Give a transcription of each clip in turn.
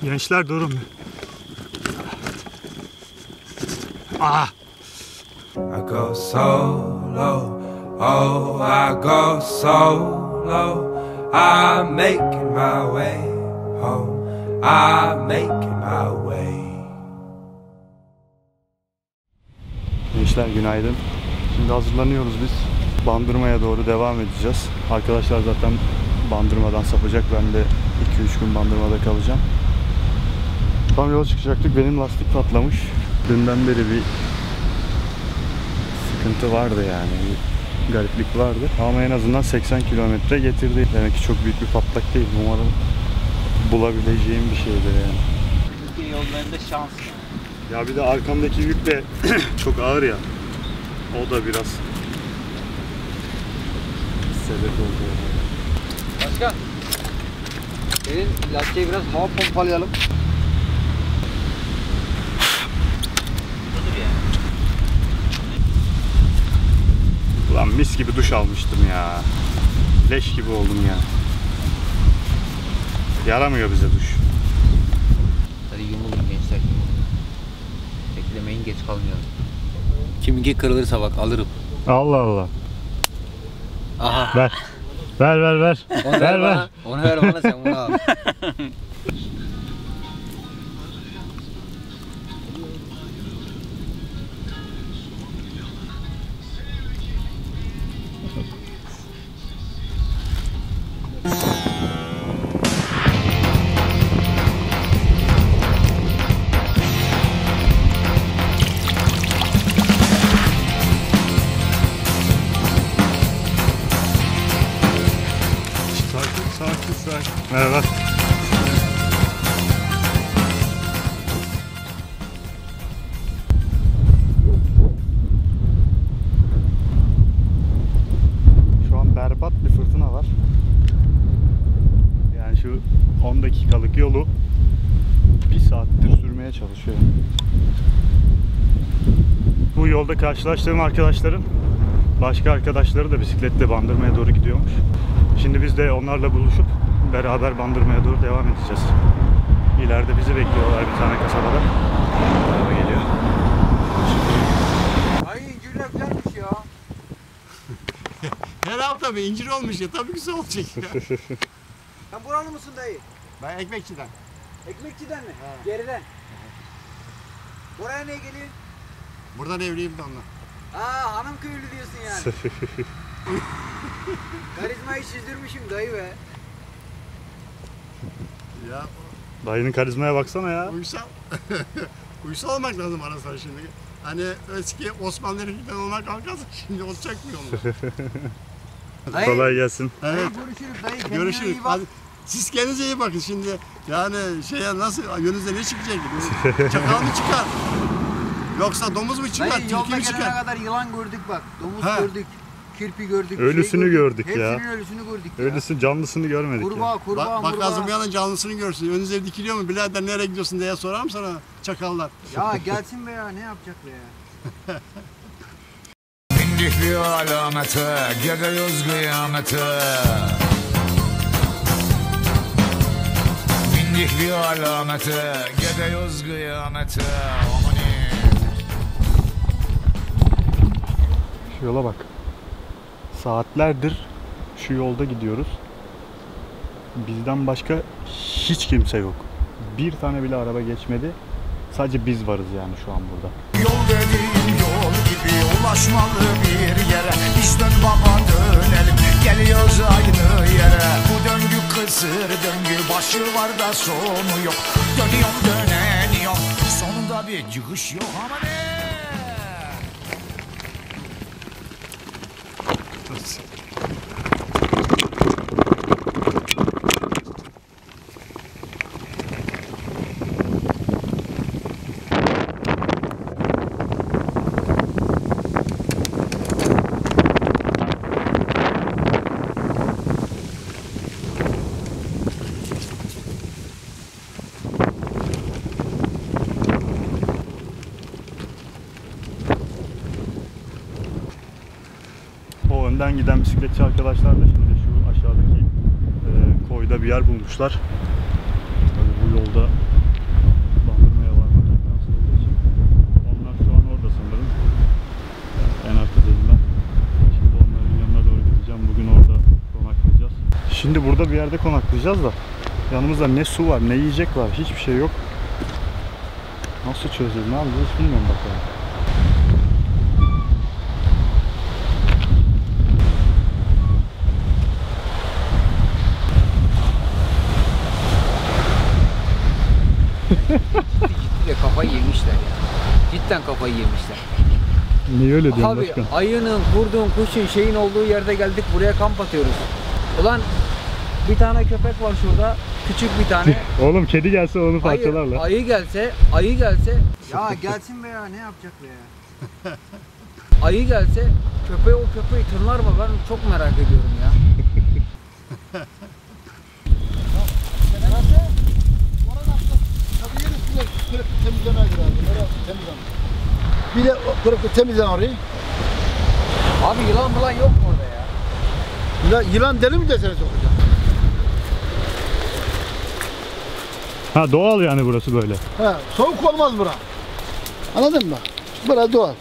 Gençler durun. Ah! I go solo, oh I go solo, I'm making my way home, I'm making my way. Gençler günaydın. Şimdi hazırlanıyoruz biz. Bandırma'ya doğru devam edeceğiz. Arkadaşlar zaten Bandırma'dan sapacak. Ben de 2-3 gün Bandırma'da kalacağım. Tam yola çıkacaktık. Benim lastik patlamış. Dünden beri bir sıkıntı vardı yani. Bir gariplik vardı. Ama en azından 80 kilometre getirdi. Demek ki çok büyük bir patlak değil. Umarım bulabileceğim bir şeydir yani. Türkiye yollarında şans. Ya bir de arkamdaki yük de çok ağır ya. O da biraz sebep oldu. Başkan, senin lastiğe biraz hava pompalayalım. Ulan mis gibi duş almıştım ya. Leş gibi oldum ya. Yaramıyor bize duş. Hadi yumulun gençler, yumulun. Beklemeyin, geç kalmayalım. Kiminki kırılırsa bak alırım. Allah Allah. Aha. Ver. Ver. Onu ver bana. Onu ver bana, sen bunu al. Sakin. Merhaba. Şu an berbat bir fırtına var. Yani şu 10 dakikalık yolu 1 saattir sürmeye çalışıyorum. Bu yolda karşılaştığım arkadaşların başka arkadaşları da bisikletle Bandırma'ya doğru gidiyormuş. Şimdi biz de onlarla buluşup beraber Bandırma'ya doğru devam edeceğiz. İleride bizi bekliyorlar bir tane kasabada. Araba geliyor. Ay incirler güzelmiş ya. Herhalde tabii incir olmuş ya, tabii güzel olacak ya. Sen buralı mısın dayı? Ben ekmekçiden. Ekmekçiden mi? Geriden. Buraya ne geliyor? Buradan evliyim de onunla. Aa, hanım köylü diyorsun yani. Karizmayı çizdirmişim dayı be. Ya Dayının karizmaya baksana ya. uysal. Uysal olmak lazım arasında şimdi. Hani eski Osmanlı'nın olmak kalkarsa şimdi olacak mı onlar? Dayı, Kolay gelsin. Evet. görüşürüz dayı. Kendine Görüşürüz. iyi bak. Hadi, siz kendinize iyi bakın şimdi. Yani nasıl önünüzde ne çıkacak? Çakal mı çıkar? Yoksa domuz mu çıkar? Dayı Tilki yolda mi gelene çıkar? kadar yılan gördük bak. Domuz Ha. gördük. Kirpi gördük. Ölüsünü gördük ya. Hepsinin ölüsünü gördük ya. Öylesini canlısını görmedik Kurbağa, ya. kurbağa, Bak murbağa. lazım bir yana canlısını görsün. Önünüze dikiliyor mu? Birader nereye gidiyorsun diye sorar mı sana çakallar? Ya gelsin be ya, ne yapacak be ya. Bindik bir alamete, gidiyoruz kıyamete. Bindik bir alamete, gidiyoruz kıyamete. Şu yola bak. Saatlerdir şu yolda gidiyoruz. Bizden başka hiç kimse yok. Bir tane bile araba geçmedi. Sadece biz varız yani şu an burada. Yol dediğin yol gibi ulaşmalı bir yere. Biz dön baba dönelim, geliyoruz aynı yere. Bu döngü kısır döngü, başı var da sonu yok. Dönüyorum döneniyorum, sonunda bir çıkış yok ama ne? Önden giden bisikletçi arkadaşlar da şimdi şu aşağıdaki koyda bir yer bulmuşlar. Tabii bu yolda Şimdi burada bir yerde konaklayacağız da yanımızda ne su var, ne yiyecek var, hiçbir şey yok. Nasıl çözeceğiz, ne yapacağız hiç bilmiyorum bakalım. Ciddi kafayı yemişler ya. Cidden kafayı yemişler. Niye öyle diyorsun Abi başkan? ayının, kurdun, kuşun şeyin olduğu yerde geldik buraya kamp atıyoruz. Ulan bir tane köpek var şurada. Küçük bir tane. Oğlum kedi gelse onu parçalarla. Ayı gelse Ya gelsin be ya ne yapacak be ya. ayı gelse köpeği tırlar mı? Ben çok merak ediyorum ya. Bir de temizlen orayı. Abi yılan falan yok mu orada ya? Yılan deli mi desene sokacak? Ha doğal yani burası böyle. Ha, soğuk olmaz bura. Anladın mı? Bura doğal.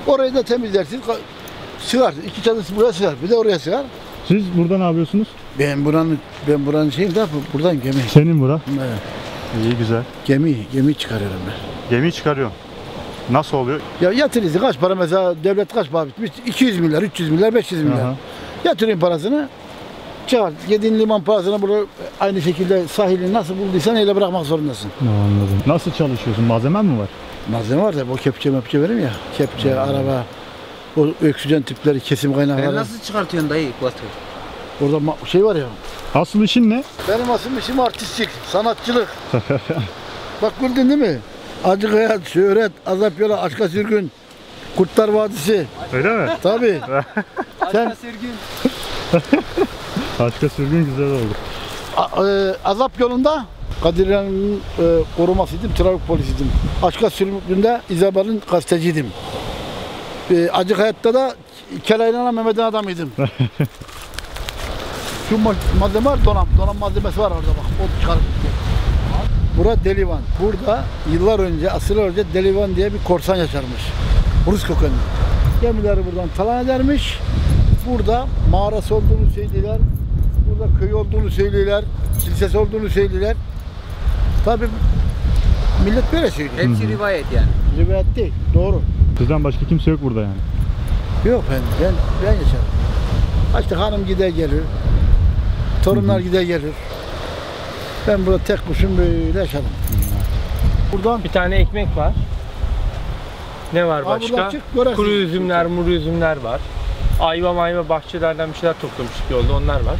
Orayı da temizlersin. Sığar. 2 çadır buraya sığar. Bir de oraya sığar. Siz burada ne yapıyorsunuz? Ben buranın şeyim de buradan gemi. Senin bura. Evet. İyi güzel. Gemi çıkarıyorum ben. Gemi çıkarıyorsun. Nasıl oluyor? Ya yatırırsın kaç para mesela devlet kaç para bitmiş? 200 milyar, 300 milyar, 500 milyar. Aha. Yatırayım parasını. Çağır. Yediğin liman parasını burada aynı şekilde sahili nasıl bulduysan öyle bırakmak zorundasın. Anladım. Nasıl çalışıyorsun? Malzemen mi var? Malzeme var da o kepçe verim ya. Kepçe, araba, o oksijen tüpleri, kesim Sen kaynakları. nasıl çıkartıyorsun dayı Batu? Orada şey var ya. Asıl işin ne? Benim asıl işim artistlik, sanatçılık. Bak gördün değil mi? Acı hayat, şöhret, azap yola, aşka sürgün, Kurtlar Vadisi. Öyle mi? Tabii. Sen Sürgün. Aşka sürgün güzel oldu. azap yolunda Kadir'in korumasıydım, trafik polisiydim. Aşka sürgünde İzabel'in gazeteciydim. Acı hayatta da Kelaylan'a Mehmet'in adamıydım. Şu malzeme var, donam malzemesi var orada bak. O çıkarıp Burada Delivan. Burada yıllar önce, asırlar önce Delivan diye bir korsan yaşarmış. Rus kökenli. Gemileri buradan talan edermiş. Burada mağarası olduğunu söylüyorlar. Burada köy olduğunu söylüyorlar. Kilisesi olduğunu söylüyorlar. Tabii millet böyle söylüyor. Hepsi rivayet yani. Rivayet değil, doğru. Sizden başka kimse yok burada yani. Yok ben yaşarım. İşte hanım gider gelir. Torunlar gider gelir. Ben burada tek kuşum böyle yaşarım. Buradan Bir tane ekmek var. Ne var buradan başka? çık, göresin. Kuru üzümler, muru üzümler var. Ayva bahçelerden bir şeyler toplamıştık yolda, onlar var.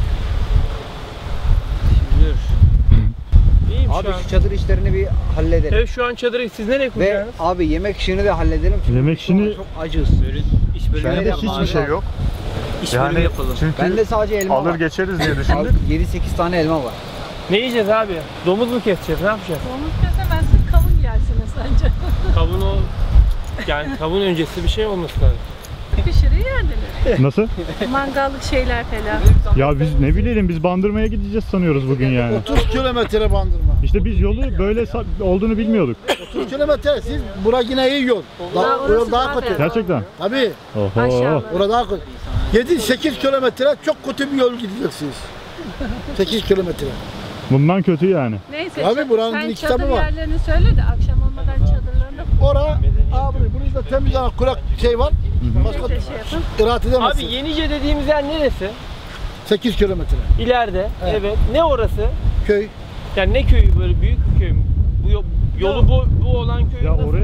Dur. İyiyim Abi şu an. şu çadır işlerini bir halledelim. Evet şu an çadırı siz nereye Ve kuracaksınız? abi yemek işini de halledelim. Çünkü Yemek biz şu an işini- çok acız. İş bölümü Bende yapalım. hiçbir şey yok. İş bölümü yapalım. çünkü Ben de sadece elma alır var. geçeriz diye Abi düşündük. 7-8 tane elma var. Ne yiyeceğiz abi? Domuz mu keseceğiz? Ne yapacağız? Domuz kesemezsin, kavun yersiniz bence. Kavun o... Yani kavun öncesi bir şey olması lazım. Pişirir yerdiniz. Nasıl? Mangallık şeyler falan. Ya biz ne bilelim, biz Bandırma'ya gideceğiz sanıyoruz bugün yani. 30 kilometre bandırma. İşte biz yolu böyle olduğunu bilmiyorduk. 30 kilometre siz bura yine iyi yol. O yol daha kötü. Gerçekten. Tabii. Oho. Aşağıda. Orada daha kötü. 7-8 kilometre çok kötü bir yol gideceksiniz. 8 kilometre. Bundan kötü yani. Neyse, Abi buranın sen bir kitabı çadır var. yerlerini söyle de akşam olmadan çadırlarını Ora abi burada temiz yana kurak şey var. Başka şey yapın. rahat edemezsin. Abi Yenice dediğimiz yer neresi? 8 kilometre. İleride. Evet. Ne orası? Köy. Yani ne köyü, böyle büyük bir köy mü? Yolu bu olan köy Ya nasıl? oraya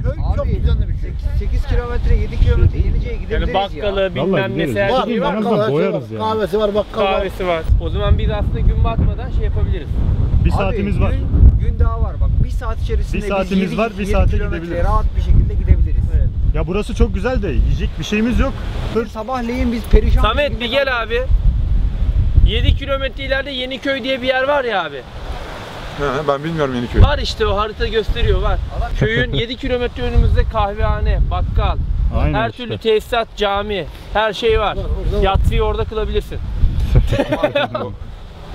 Köy çok Abi, düzenli bir köy. 8 kilometre 7 kilometre Yenice'ye gidebiliriz Yani bakkalı ya. bilmem Vallahi nesi gideriz. her Var, şeyi var. var. En azından Bakkal, boyarız şey yani. var, kahvesi var, bakkal var. Kahvesi var. O zaman biz aslında gün batmadan şey yapabiliriz. Bir Abi, saatimiz var. Gün daha var bak. Bir saat içerisinde Bir saatimiz biz var, bir 7 saate kilometre gidebiliriz. rahat bir şekilde gidebiliriz. Evet. Ya burası çok güzel de yiyecek bir şeyimiz yok. Sabahleyin biz perişan. Samet bir gel abi. 7 kilometre ileride Yeniköy diye bir yer var ya abi. Ben bilmiyorum Yeniköy. Var işte, o harita gösteriyor, var. Köyün 7 kilometre önümüzde kahvehane, bakkal, Aynen her işte. türlü tesisat, cami, her şey var. orada var. Yatsıyı orada kılabilirsin.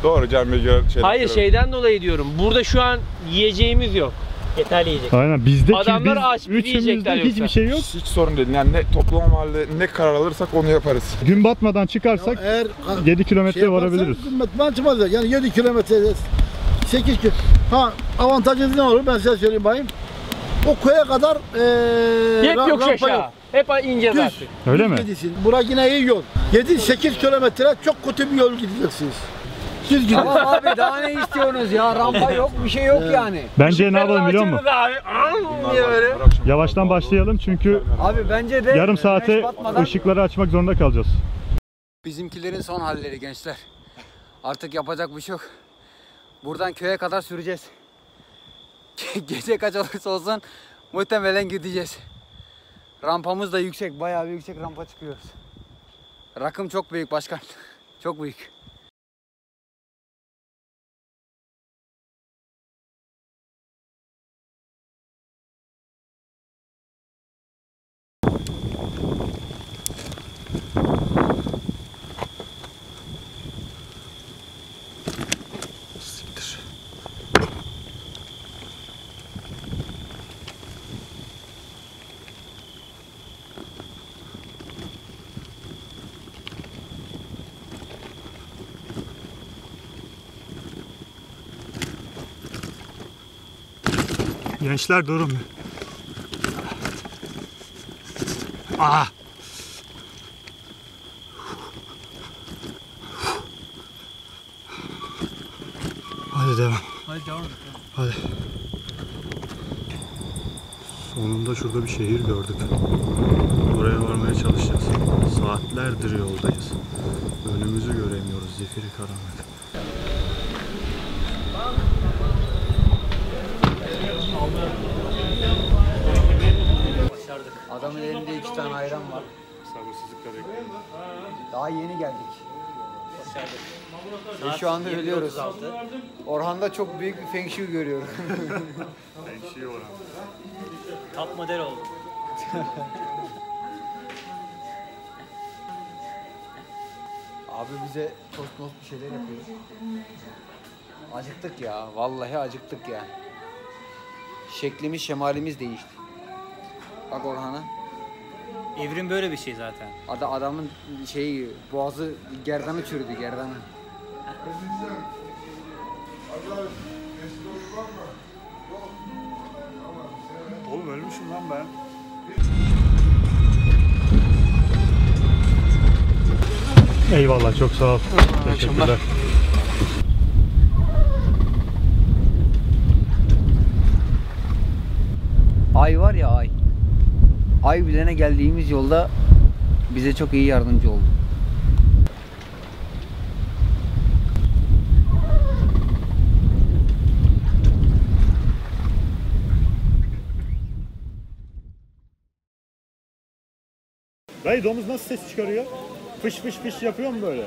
Doğru camiye göre şeyler. Hayır, şeyden dolayı diyorum. Burada şu an yiyeceğimiz yok. Yeterli yiyecek. Aynen bizde Adamlar biz aç, bizi üçümüzde yiyecekler hiçbir yoksa. şey yok. Hiç sorun değil. Yani ne toplama halde ne karar alırsak onu yaparız. Gün batmadan çıkarsak Eğer 7 kilometre varabiliriz. Ben çıkmaz ya. Yani 7 kilometre 8 kilometre. Ha avantajınız ne olur ben size söyleyeyim bayım. O köye kadar Hep yokuş rampa aşağı. Hep ineceğiz Düz. artık. Öyle mi? Gidiyorsun. Bura yine iyi yol. 7-8 kilometre çok kötü bir yol gideceksiniz. Düz gidin. Tamam abi daha ne istiyorsunuz ya? Rampa yok, bir şey yok yani. Bence ne yapalım biliyor musun? Niye böyle? Yavaştan başlayalım çünkü Abi bence de yarım saate güneş batmadan ışıkları açmak zorunda kalacağız. bizimkilerin son halleri gençler. Artık yapacak bir şey yok. Buradan köye kadar süreceğiz. Gece kaç olursa olsun muhtemelen gideceğiz. Rampamız da yüksek, bayağı bir yüksek rampa çıkıyoruz. Rakım çok büyük başkan. Çok büyük. Gençler durun. Ah! Hadi devam. Hadi devam et. Hadi. Sonunda şurada bir şehir gördük. Oraya varmaya çalışacağız. Saatlerdir yoldayız. Önümüzü göremiyoruz. Zifiri karanlık. Adamın elinde 2 tane ayran var. Sabırsızlıkla bekliyorum. Daha yeni geldik. Ve şu anda ölüyoruz. Orhan'da çok büyük bir feng shui görüyorum. Feng Shui Orhan. Top model oldu. Abi bize tost most bir şeyler yapıyor. Acıktık ya. Vallahi acıktık ya. Şeklimiz şemalimiz değişti. Bak Orhan'a. Evrim böyle bir şey zaten. Adamın şeyi boğazı gerdanı çürüdü gerdanı. Oğlum ölmüşüm lan ben. Eyvallah çok sağ ol. Teşekkürler. Ay var ya ay. Ay bilene geldiğimiz yolda bize çok iyi yardımcı oldu. Dayı domuz nasıl ses çıkarıyor? Fış fış fış yapıyor mu böyle?